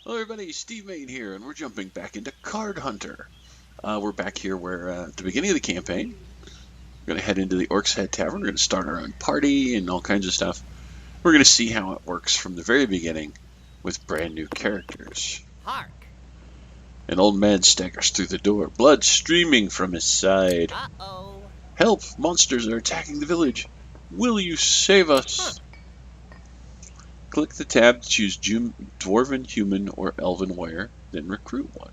Hello everybody, Steve Mayne here, and we're jumping back into Card Hunter. We're back here where at the beginning of the campaign, we're going to head into the Orc's Head Tavern. We're going to start our own party and all kinds of stuff. We're going to see how it works from the very beginning with brand new characters. Hark! An old man staggers through the door, blood streaming from his side. Uh-oh. Help! Monsters are attacking the village. Will you save us? Click the tab to choose Dwarven, Human, or Elven Warrior, then recruit one.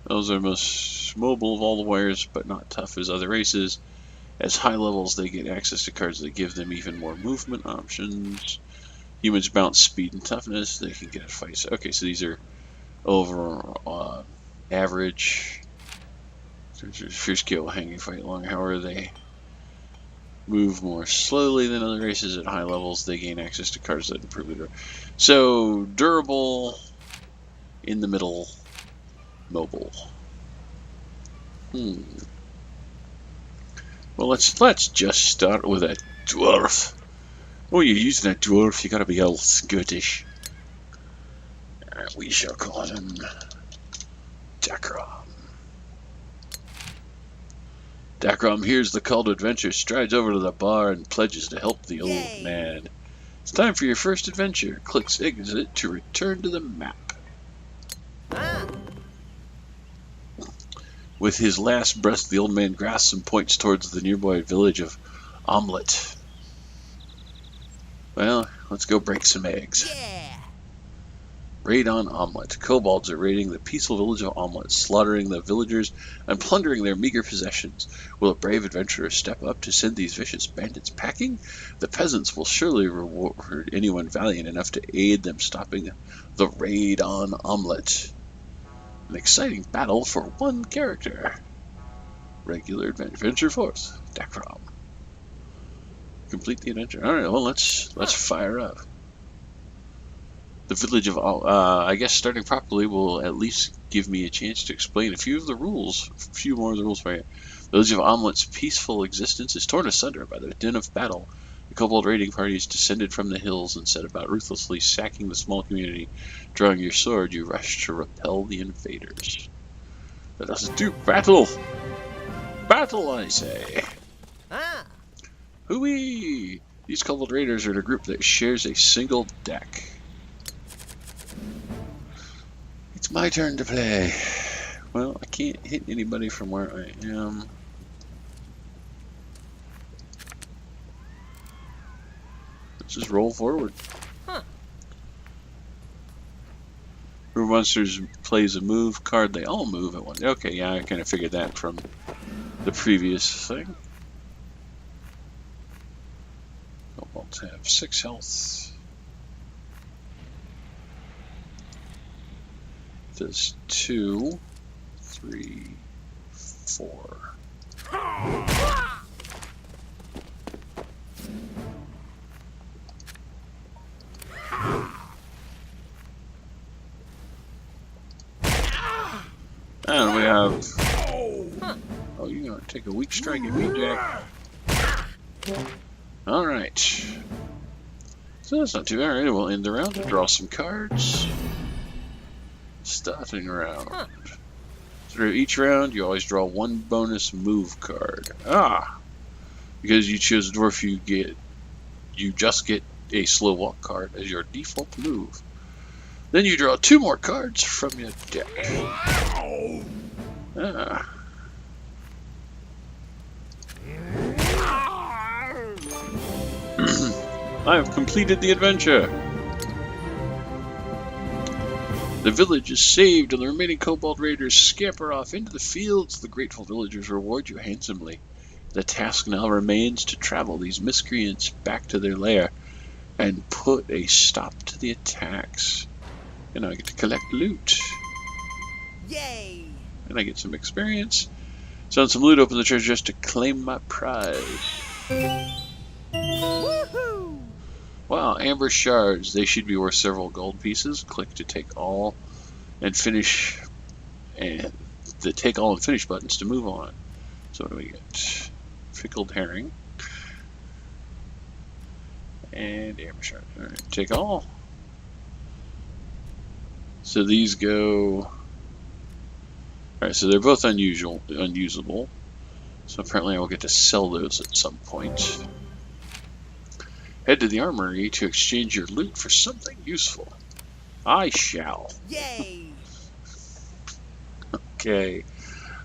Those are most mobile of all the warriors, but not tough as other races. As high levels, they get access to cards that give them even more movement options. Humans bounce speed and toughness. They can get at fights. Okay, so these are over average. Fierce kill, hanging fight long. However, they move more slowly than other races. At high levels, they gain access to cards that improve their. So durable, in the middle, mobile. Well, let's just start with a dwarf. Oh, you're using a dwarf. You gotta be all Scottish. We shall call him Dakram. Dakram hears the call to adventure, strides over to the bar, and pledges to help the old man. It's time for your first adventure. Clicks exit to return to the map. With his last breath, the old man grasps and points towards the nearby village of Omelette. Well, let's go break some eggs. Raid on Omelette. Kobolds are raiding the peaceful village of Omelette, slaughtering the villagers and plundering their meager possessions. Will a brave adventurer step up to send these vicious bandits packing? The peasants will surely reward anyone valiant enough to aid them stopping the raid on Omelette. An exciting battle for one character. Regular adventure force. Dakram. Complete the adventure. Alright, well let's fire up. The village of I guess starting properly will at least give me a chance to explain a few more of the rules for you. The village of Omelette's peaceful existence is torn asunder by the din of battle. The kobold raiding parties descended from the hills and set about ruthlessly sacking the small community. Drawing your sword, you rush to repel the invaders. Let us do battle! Battle, I say! Hooey! These kobold raiders are in a group that shares a single deck. It's my turn to play. Well, I can't hit anybody from where I am. Let's just roll forward. Who Monsters plays a move card. They all move at once. Okay, yeah, I kind of figured that from the previous thing. Kobolds have 6 health. Does 2, 3, 4. And we have. Oh, you're gonna take a weak strike at me, Jack. Alright. So that's not too bad. Alright, we'll end the round and draw some cards. Starting round. Through each round, you always draw one bonus move card. Because you choose a dwarf, you just get a slow walk card as your default move. Then you draw 2 more cards from your deck. I have completed the adventure. The village is saved and the remaining kobold raiders scamper off into the fields. The grateful villagers reward you handsomely. The task now remains to travel these miscreants back to their lair and put a stop to the attacks. And I get to collect loot. Yay! And I get some experience. Send some loot, open the treasure chest to claim my prize. Woohoo! Wow, amber shards. They should be worth several gold pieces. Click to take all and finish, and the take all and finish buttons to move on. So what do we get? Pickled herring. And amber shard. Alright, take all. So these go... Alright, so they're both unusable. So apparently I will get to sell those at some point. Head to the armory to exchange your loot for something useful. I shall. Yay! Okay.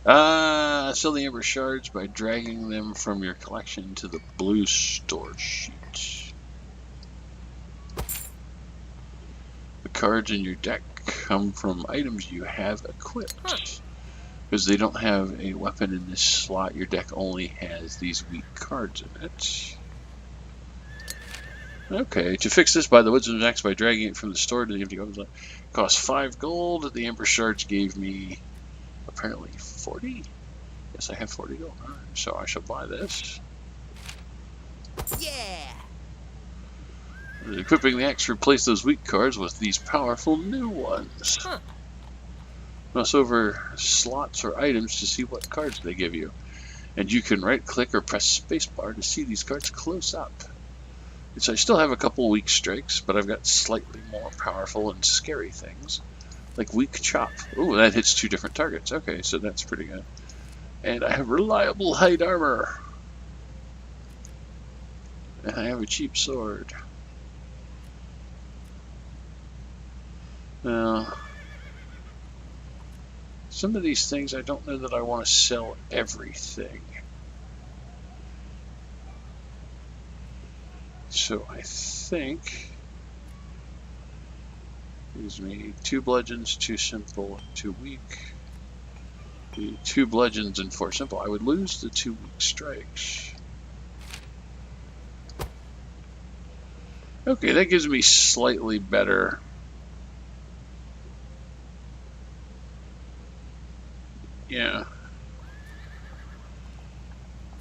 Sell the amber shards by dragging them from your collection to the blue store sheet. The cards in your deck come from items you have equipped. Because they don't have a weapon in this slot, your deck only has these weak cards in it. Okay, to fix this, buy the Woodsman's Axe by dragging it from the store to the empty weapons. Cost 5 gold. The amber shards gave me apparently 40. Yes, I have 40 gold. Alright, so I shall buy this. Yeah! Equipping the axe, replace those weak cards with these powerful new ones. Mouse over slots or items to see what cards they give you. And you can right-click or press spacebar to see these cards close up. So I still have a couple weak strikes, but I've got slightly more powerful and scary things. Like weak chop. Ooh, that hits 2 different targets. Okay, so that's pretty good. And I have reliable hide armor. And I have a cheap sword. Now, some of these things I don't know that I want to sell everything. So I think gives me 2 bludgeons, 2 simple, 2 weak. 2 bludgeons and 4 simple. I would lose the 2 weak strikes. Okay, that gives me slightly better. Yeah.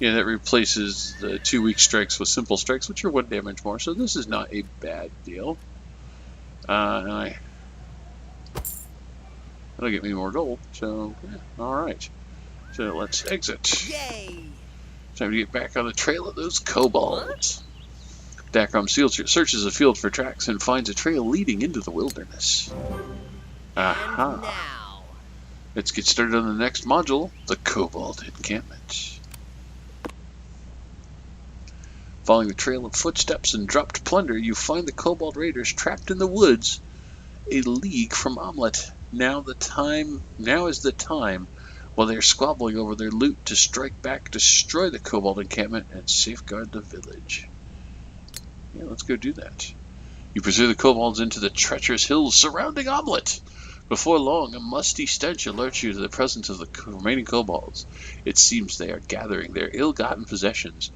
Yeah, that replaces the 2 weak strikes with simple strikes, which are 1 damage more. So this is not a bad deal. And that'll get me more gold. So, yeah, alright. So let's exit. Yay! Time to get back on the trail of those kobolds. Dacrom searches the field for tracks and finds a trail leading into the wilderness. Aha. And now. Let's get started on the next module, the Kobold Encampment. Following the trail of footsteps and dropped plunder, you find the Kobold Raiders trapped in the woods, a league from Omelette. Now is the time, while they are squabbling over their loot, to strike back, destroy the Kobold Encampment, and safeguard the village. Yeah, let's go do that. You pursue the kobolds into the treacherous hills surrounding Omelette. Before long, a musty stench alerts you to the presence of the remaining kobolds. It seems they are gathering their ill-gotten possessions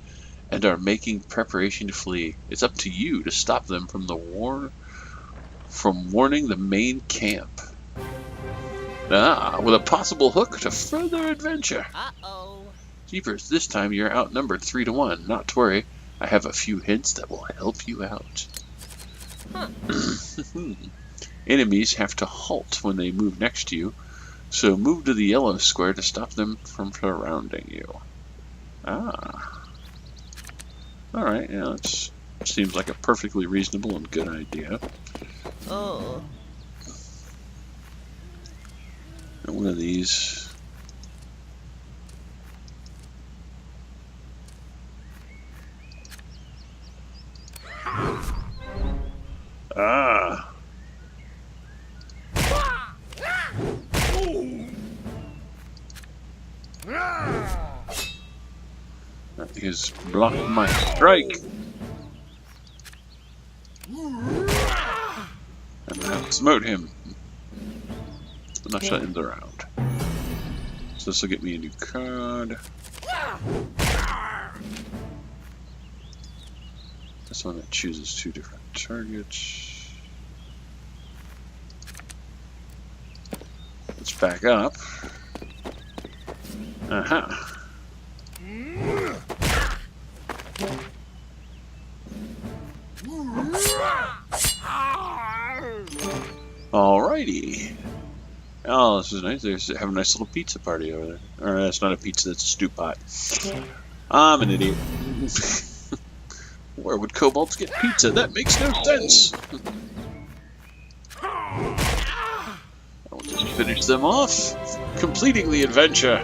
and are making preparation to flee. It's up to you to stop them from warning the main camp. With a possible hook to further adventure. Uh-oh. Jeepers, this time you're outnumbered 3 to 1. Not to worry, I have a few hints that will help you out. Enemies have to halt when they move next to you, so move to the yellow square to stop them from surrounding you. Alright, yeah, that seems like a perfectly reasonable and good idea. Oh. And one of these... That has blocked my strike. And now smote him. And I shall end the round. So this will get me a new card. This one that chooses 2 different targets. Let's back up. Aha. Alrighty. Oh, this is nice. They have a nice little pizza party over there. Or that's not a pizza, that's a stew pot. I'm an idiot. Where would kobolds get pizza? That makes no sense. I'll just finish them off, completing the adventure.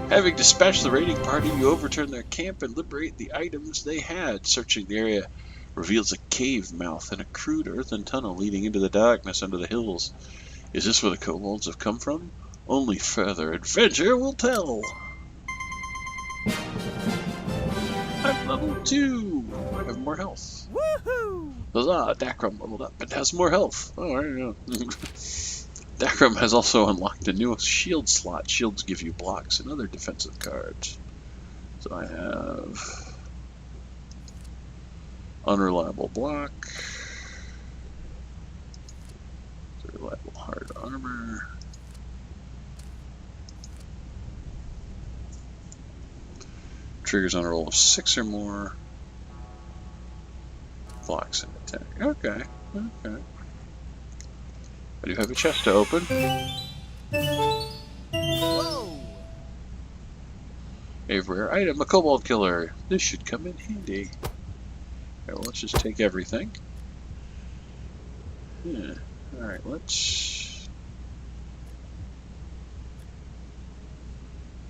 Having dispatched the raiding party, you overturn their camp and liberate the items they had. Searching the area reveals a cave mouth and a crude earthen tunnel leading into the darkness under the hills. Is this where the kobolds have come from? Only further adventure will tell. I'm level 2. I have more health. Woohoo! Huzzah! Dakram leveled up and has more health. Oh, I don't know. Dakram has also unlocked a new shield slot. Shields give you blocks and other defensive cards. So I have unreliable block, reliable hard armor, triggers on a roll of 6 or more, blocks and attack. Okay, okay. I do have a chest to open. Whoa! A rare item, a kobold killer. This should come in handy. Okay, well, let's just take everything. Yeah. Alright, let's...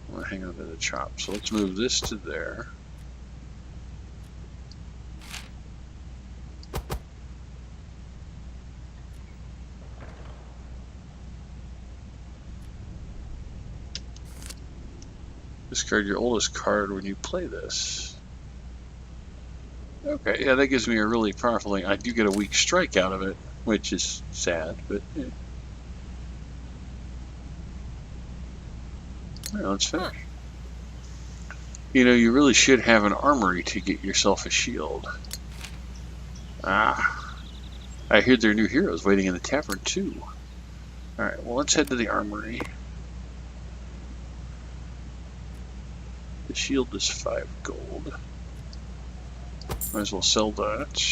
I want to hang on to the chop, so let's move this to there. Discard your oldest card when you play this. Okay, yeah, that gives me a really powerful thing. I do get a weak strike out of it, which is sad, but yeah. Alright, let's finish. You know, you really should have an armory to get yourself a shield. Ah, I hear there are new heroes waiting in the tavern too. Alright, well, let's head to the armory. The shield is 5 gold. Might as well sell that.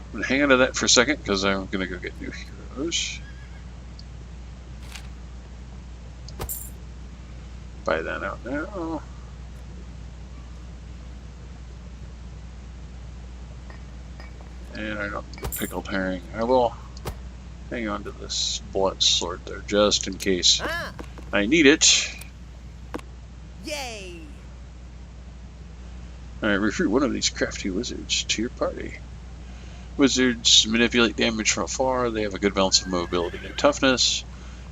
I'm going to hang on to that for a second because I'm going to go get new heroes. Buy that out now. And I don't need the pickled herring. I will hang on to this blood sword there just in case I need it. Yay! Alright, recruit one of these crafty wizards to your party. Wizards manipulate damage from afar. They have a good balance of mobility and toughness,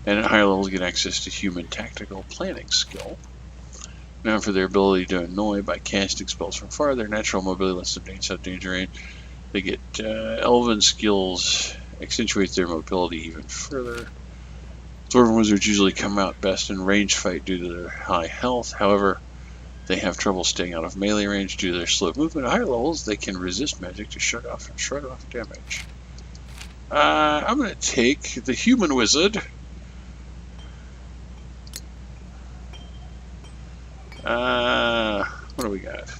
and at higher levels get access to human tactical planning skill. Now for their ability to annoy by casting spells from far, their natural mobility lets them dance out danger range. They get elven skills, accentuates their mobility even further. Dwarven wizards usually come out best in range fight due to their high health. However, they have trouble staying out of melee range due to their slow movement. At higher levels, they can resist magic to shrug off damage. I'm going to take the human wizard. What do we got?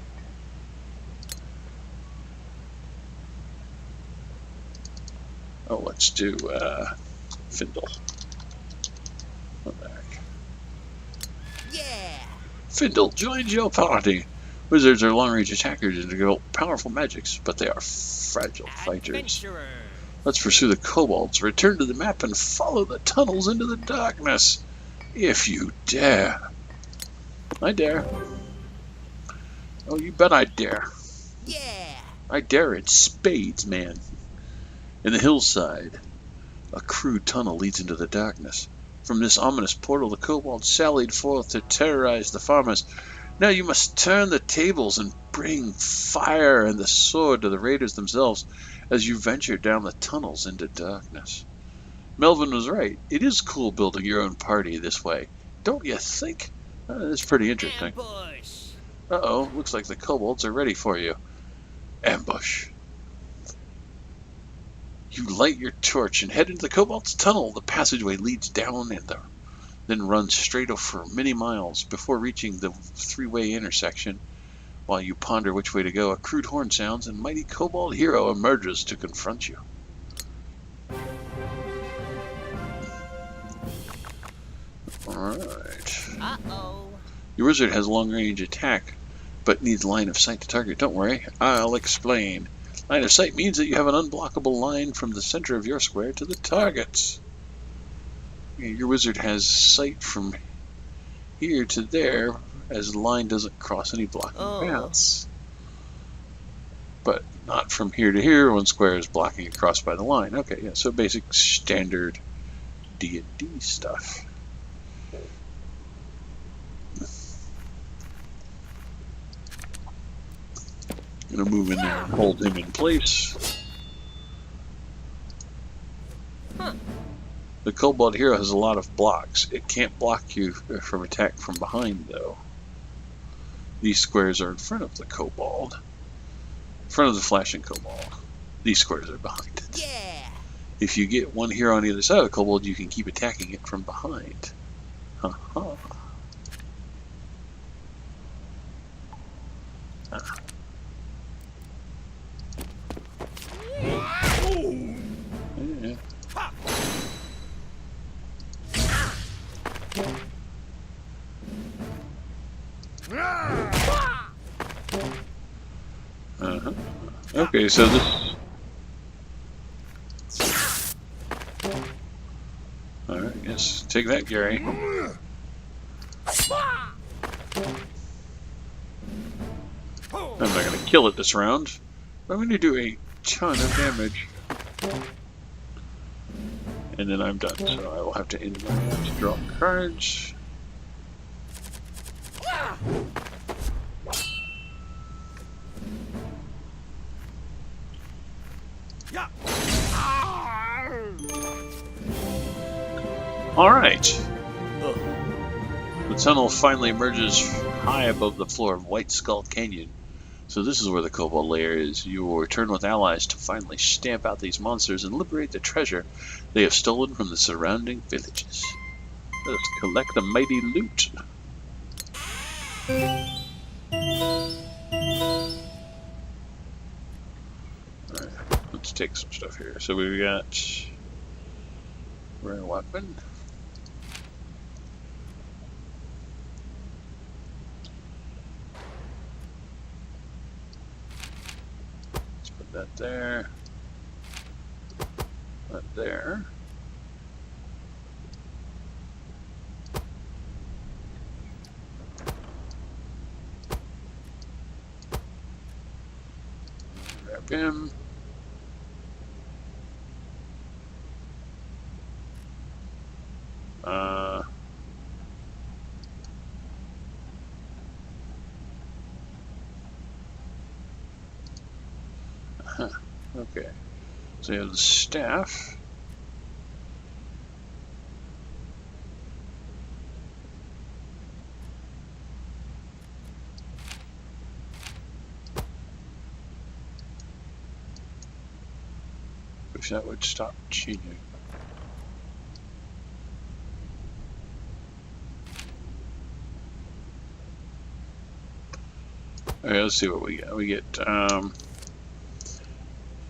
Oh, let's do Findle. Come back. Yeah! Findle joins your party. Wizards are long-range attackers and develop powerful magics, but they are fragile fighters. Adventurer! Let's pursue the kobolds, return to the map, and follow the tunnels into the darkness. If you dare. I dare. Oh, you bet I dare. Yeah! I dare in spades, man. In the hillside, a crude tunnel leads into the darkness. From this ominous portal, the kobolds sallied forth to terrorize the farmers. Now you must turn the tables and bring fire and the sword to the raiders themselves as you venture down the tunnels into darkness. Melvin was right. It is cool building your own party this way. Don't you think? It's pretty interesting. Ambush! Uh-oh, looks like the kobolds are ready for you. Ambush. You light your torch and head into the kobold's tunnel. The passageway leads down and then runs straight for many miles before reaching the three-way intersection. While you ponder which way to go, a crude horn sounds and mighty kobold hero emerges to confront you. Alright. Uh-oh. Your wizard has long-range attack, but needs line of sight to target. Don't worry, I'll explain. Line of sight means that you have an unblockable line from the center of your square to the target. Your wizard has sight from here to there, as the line doesn't cross any blocking paths. But not from here to here when square is blocking across by the line. Okay, yeah, so basic standard D&D stuff. Gonna move in there and hold him in place. The kobold hero has a lot of blocks. It can't block you from attack from behind, though. These squares are in front of the kobold. In front of the flashing kobold. These squares are behind it. Yeah. If you get one here on either side of the kobold, you can keep attacking it from behind. Ha-ha. Yeah. Okay, so this... Alright, yes. Take that, Gary. I'm not going to kill it this round, but I'm going to do a ton of damage. And then I'm done, so I will have to end my round to draw cards. Alright. The tunnel finally emerges high above the floor of White Skull Canyon. So this is where the kobold lair is. You will return with allies to finally stamp out these monsters and liberate the treasure they have stolen from the surrounding villages. Let us collect the mighty loot. Alright, let's take some stuff here. So we've got rare weapon. Let's put that there. That there. Grab him. Okay, so you have the staff. Wish that would stop cheating. Okay, let's see what we get. We get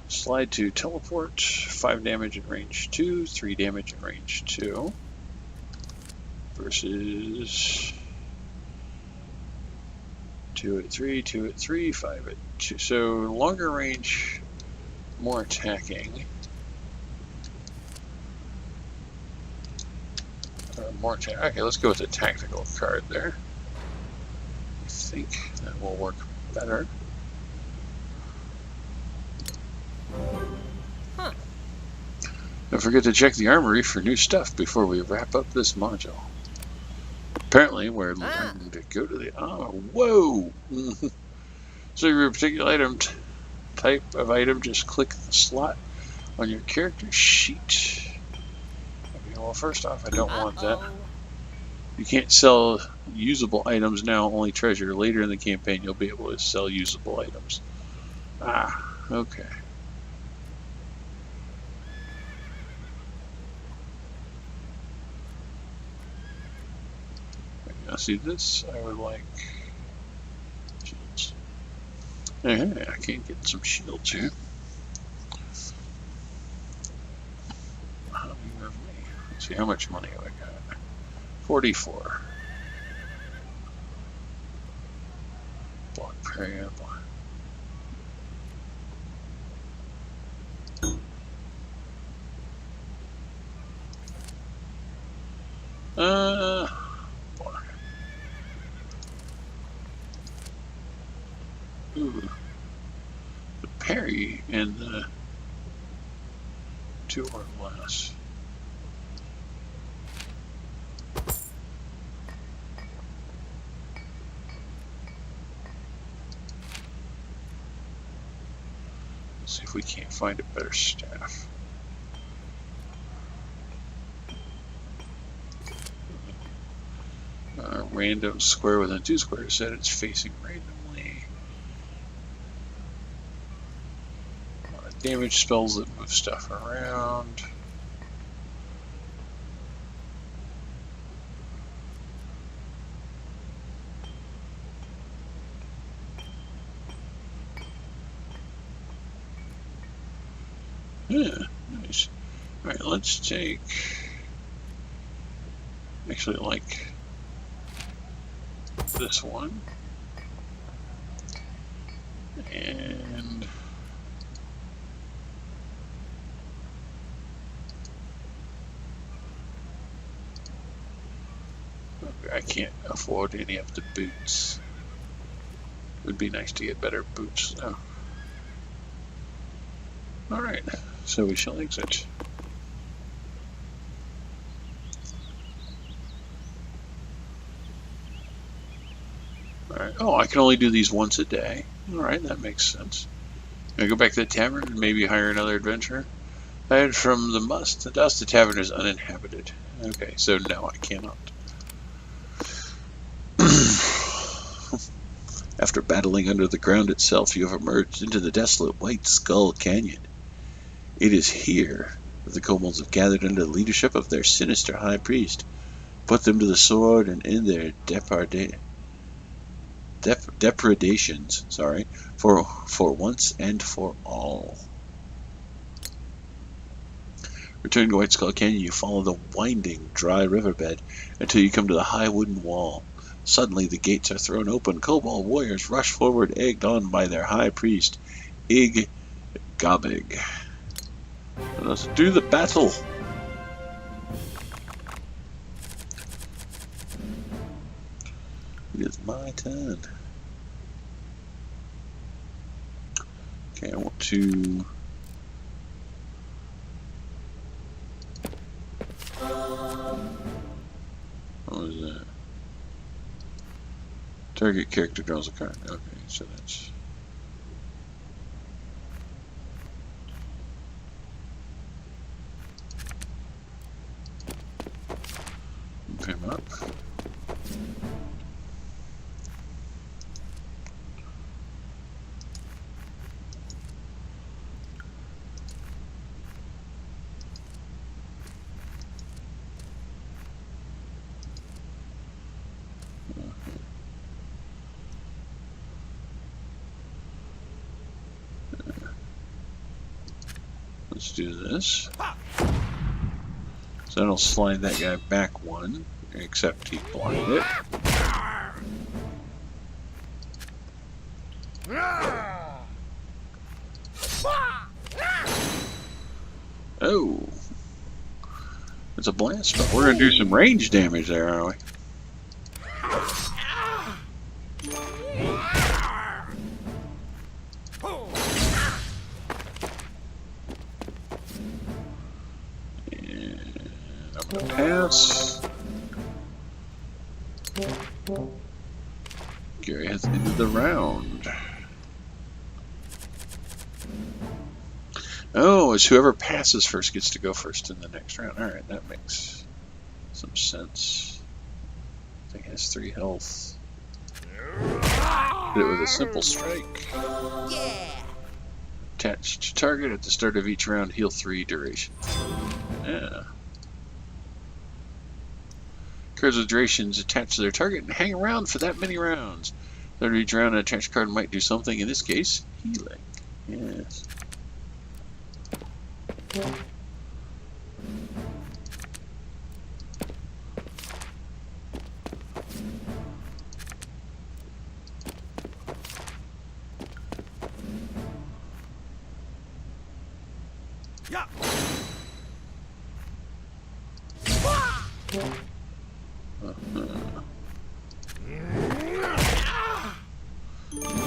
slide to teleport, 5 damage in range 2, 3 damage in range 2, versus 2 at 3, 2 at 3, 5 at 2. So longer range, more attacking. More attack. Okay, let's go with the tactical card there. I think that will work better. Don't forget to check the armory for new stuff before we wrap up this module. Apparently, we're learning to go to the... Oh, whoa! So your particular item type of item, just click the slot on your character sheet. Okay, well, first off, I don't want that. You can't sell usable items now, only treasure. Later in the campaign, you'll be able to sell usable items. Ah, okay. Now see this, I would like shields. I can't get some shields here. Let's see how much money have I got. 44. Block Prairie. Block. Ooh. The parry and the 2 or less. Let's see if we can't find a better staff. Random square within 2 squares that it's facing randomly. Damage spells that move stuff around. Yeah, nice. Alright, let's take... Actually, like this one. And... I can't afford any of the boots. It would be nice to get better boots though. Alright, so we shall exit. Alright, oh, I can only do these once a day. Alright, that makes sense. I go back to the tavern and maybe hire another adventurer. Hide from the dust, the tavern is uninhabited. Okay, so no, I cannot. After battling under the ground itself, you have emerged into the desolate White Skull Canyon. It is here that the kobolds have gathered under the leadership of their sinister high priest. Put them to the sword and end their depredations, for once and for all. Returning to White Skull Canyon, you follow the winding, dry riverbed until you come to the high wooden wall. Suddenly, the gates are thrown open. Kobold warriors rush forward, egged on by their high priest, Ig Gobig. Let's do the battle! It is my turn. Okay, I want to... What was that? Target character draws a card. Okay, so that's... Move him up. Let's do this. So that'll slide that guy back one, except he blocked it. Oh. It's a blast, but we're going to do some range damage there, aren't we? Pass. Gary has ended the round. Oh, it's whoever passes first gets to go first in the next round. Alright, that makes some sense. I think it has 3 health. Hit it with a simple strike. Yeah. Attached to target at the start of each round, heal 3 duration. Yeah. Cards with durations attached to their target and hang around for that many rounds. Third each round, an attached card might do something. In this case, healing. Yes.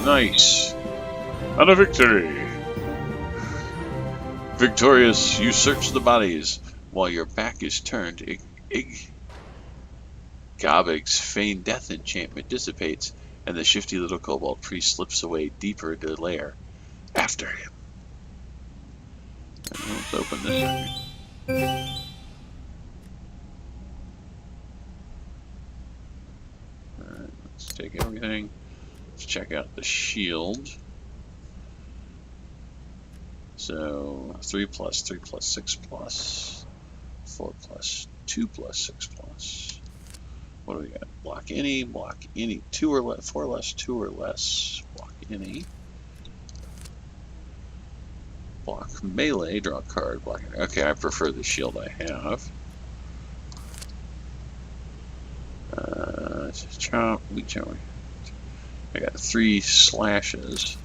Nice. And a victory. Victorious, you search the bodies. While your back is turned, Gobig's feigned death enchantment dissipates, and the shifty little kobold priest slips away deeper into the lair. After him. Let's open this. Alright, let's take everything. Let's check out the shield. So 3 plus, 3 plus, 6 plus, 4 plus, 2 plus, 6 plus. What do we got? Block any, 2 or less, 4 less, 2 or less, block any. Block melee, draw a card, block any. Okay, I prefer the shield I have. Chop, I got 3 slashes.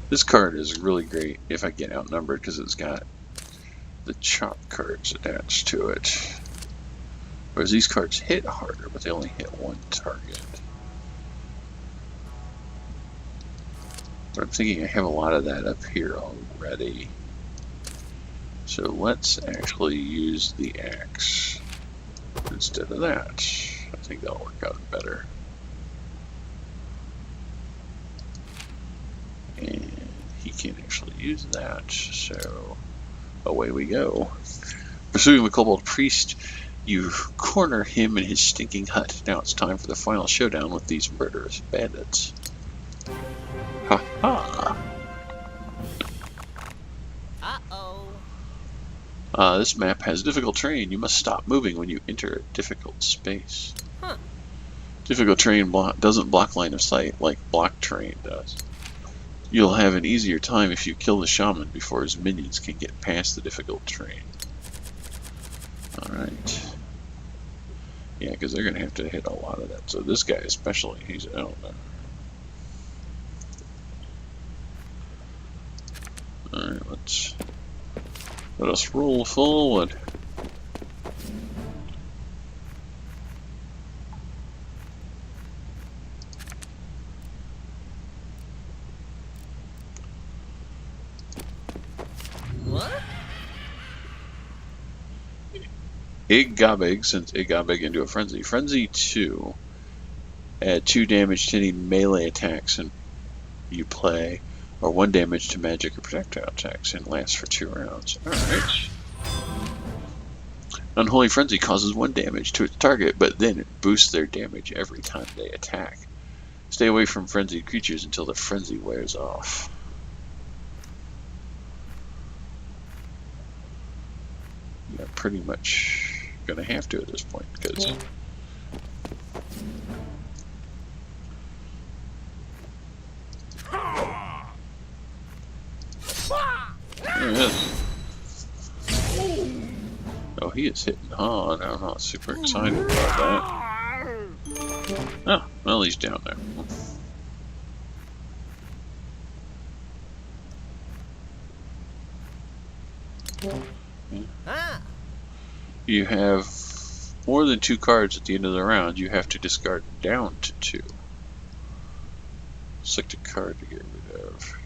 This card is really great if I get outnumbered because it's got the chop cards attached to it. Whereas these cards hit harder, but they only hit one target. But I'm thinking I have a lot of that up here already. So let's actually use the axe instead of that. I think that'll work out better. And he can't actually use that, so away we go. Pursuing the kobold priest, you corner him in his stinking hut. Now it's time for the final showdown with these murderous bandits. Ha ha! This map has difficult terrain. You must stop moving when you enter a difficult space. Huh. Difficult terrain doesn't block line of sight like block terrain does. You'll have an easier time if you kill the shaman before his minions can get past the difficult terrain. Alright. Yeah, because they're going to have to hit a lot of that. So this guy especially, he's, I don't know. Alright, let us roll forward. What? Gobig sends Gobig into a frenzy. Frenzy 2. Add 2 damage to any melee attacks and you play, or 1 damage to magic or projectile attacks, and lasts for 2 rounds. Alright. Unholy Frenzy causes 1 damage to its target, but then it boosts their damage every time they attack. Stay away from frenzied creatures until the frenzy wears off. You're pretty much gonna have to at this point, because there it is. Oh, he is hitting hard. I'm not super excited about that. Oh, well, he's down there. You have more than 2 cards at the end of the round. You have to discard down to 2. Select a card to get rid of.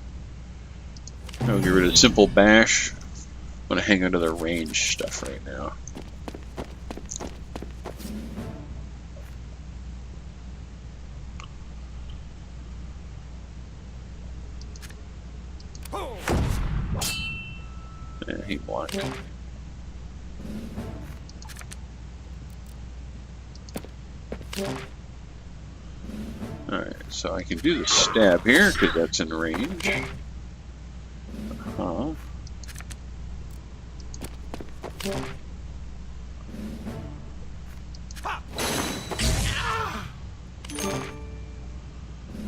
I'll get rid of Simple Bash. I'm going to hang onto the range stuff right now. Yeah, he blocked. Alright, so I can do the stab here because that's in range.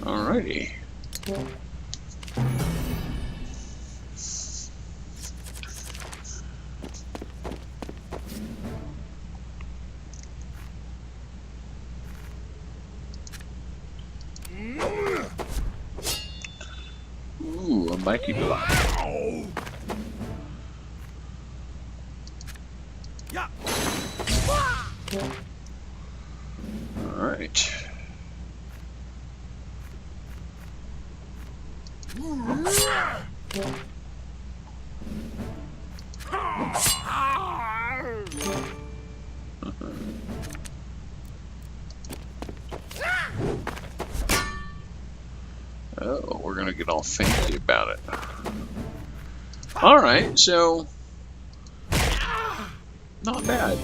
Alrighty. might keep you alive. Alright. Oh, we're gonna get all fancy about it. Alright, so not bad.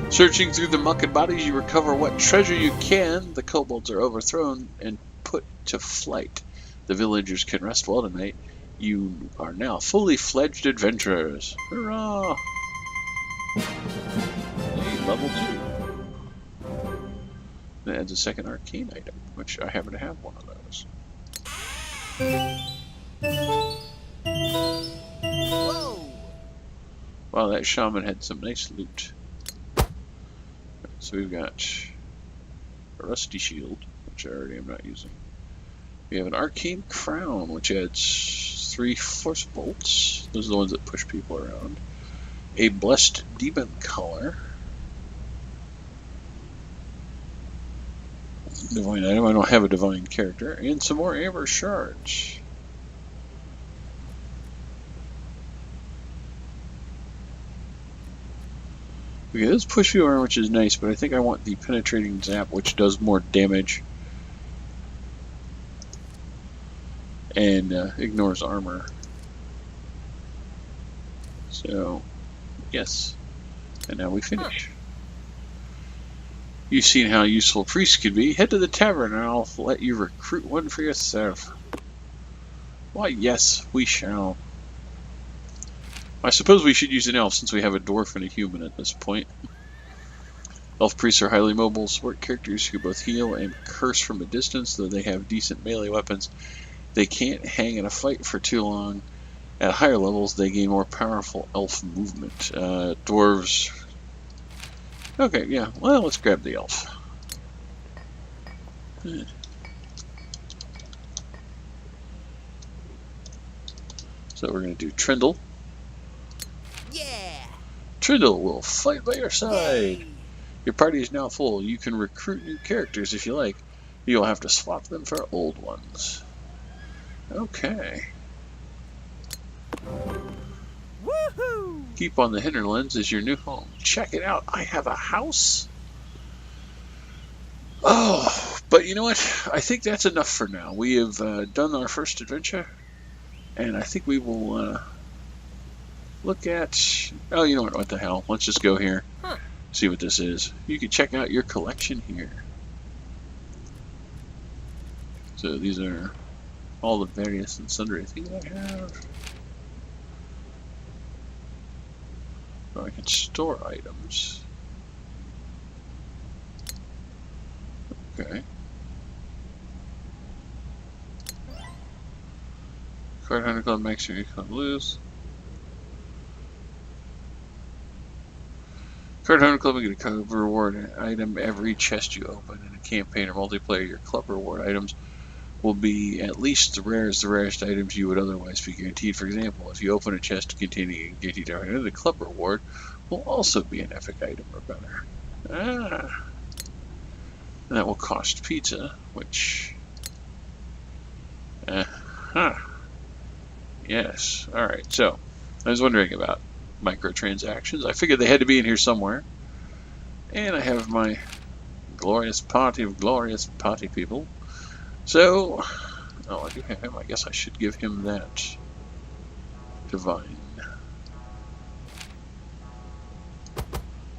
Searching through the muck and bodies, you recover what treasure you can. The kobolds are overthrown and put to flight. The villagers can rest well tonight. You are now fully fledged adventurers. Hurrah! Hey, level 2. That adds a second arcane item, which I happen to have one of those. Whoa! Wow, that shaman had some nice loot. So we've got a rusty shield, which I already am not using. We have an arcane crown, which adds 3 force bolts. Those are the ones that push people around. A blessed demon collar. Divine item. I don't have a divine character. And some more amber shards. Okay, this push you armor, which is nice, but I think I want the penetrating zap, which does more damage and ignores armor. So, yes. And now we finish. You've seen how useful priests can be. Head to the tavern and I'll let you recruit one for yourself. Why, yes, we shall. I suppose we should use an elf since we have a dwarf and a human at this point. Elf priests are highly mobile support characters who both heal and curse from a distance, though they have decent melee weapons. They can't hang in a fight for too long. At higher levels, they gain more powerful elf movement. Dwarves... Okay, yeah, well, let's grab the elf. So we're going to do Trindle. Yeah! Trindle will fight by your side. Yay. Your party is now full. You can recruit new characters if you like. You'll have to swap them for old ones. Okay. Woohoo! Keep on the Hinterlands is your new home. Check it out. I have a house. Oh, but you know what? I think that's enough for now. We have done our first adventure. And I think we will look at... Oh, you know what the hell. Let's just go here. Huh. See what this is. You can check out your collection here. So these are all the various and sundry things I have. So I can store items. Okay. Card Hunter Club makes sure you can't lose. Card Hunter Club will get a club reward item every chest you open. In a campaign or multiplayer, your club reward items will be at least the rarest items you would otherwise be guaranteed. For example, if you open a chest containing a guaranteed item, the club reward will also be an epic item or better. Ah. And that will cost pizza, which... Yes. Alright, so I was wondering about microtransactions. I figured they had to be in here somewhere. And I have my glorious party of glorious party people. So, oh, I do have him. I guess I should give him that divine.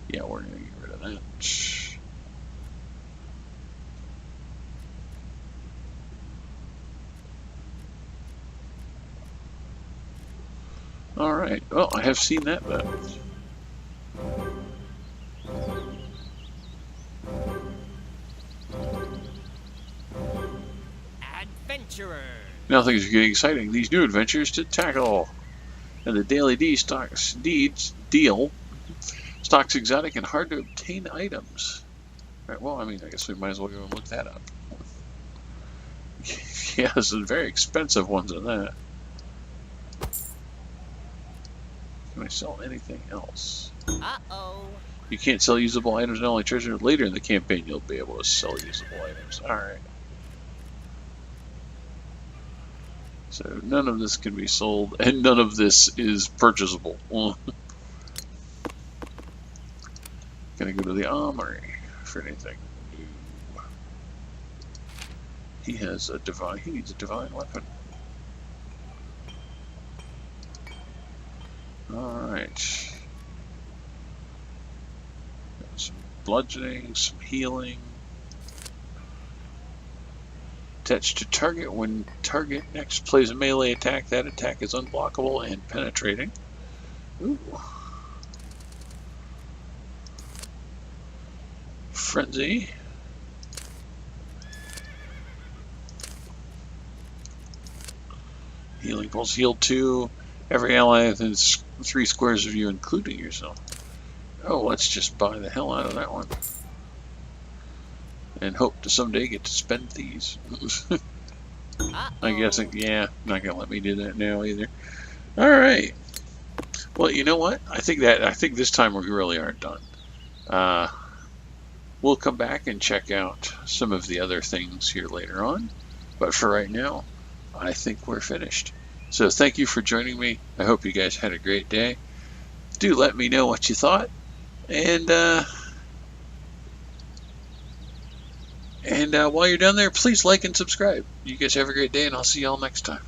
Yeah, we're going to get rid of that. Alright, well, I have seen that though. Adventurer! Now things are getting exciting. These new adventures to tackle. And the Daily D stocks deal stocks exotic and hard to obtain items. Right, well, I mean, I guess we might as well go and look that up. Yeah, some very expensive ones in that. Can I sell anything else? Uh-oh. You can't sell usable items, not only treasure. Later in the campaign, you'll be able to sell usable items. Alright. So none of this can be sold, and none of this is purchasable. Can I go to the armory for anything? No. He has a divine. He needs a divine weapon. Alright. Some bludgeoning, some healing. Attached to target. When target next plays a melee attack, that attack is unblockable and penetrating. Ooh. Frenzy. Healing pulse. Heal 2. Every ally within 3 squares of you, including yourself. Oh, let's just buy the hell out of that one. And hope to someday get to spend these. I guess, yeah, not gonna let me do that now either. Alright. Well, you know what? I think this time we really aren't done. We'll come back and check out some of the other things here later on. But for right now, I think we're finished. So thank you for joining me. I hope you guys had a great day. Do let me know what you thought. And while you're down there, please like and subscribe. You guys have a great day, and I'll see y'all next time.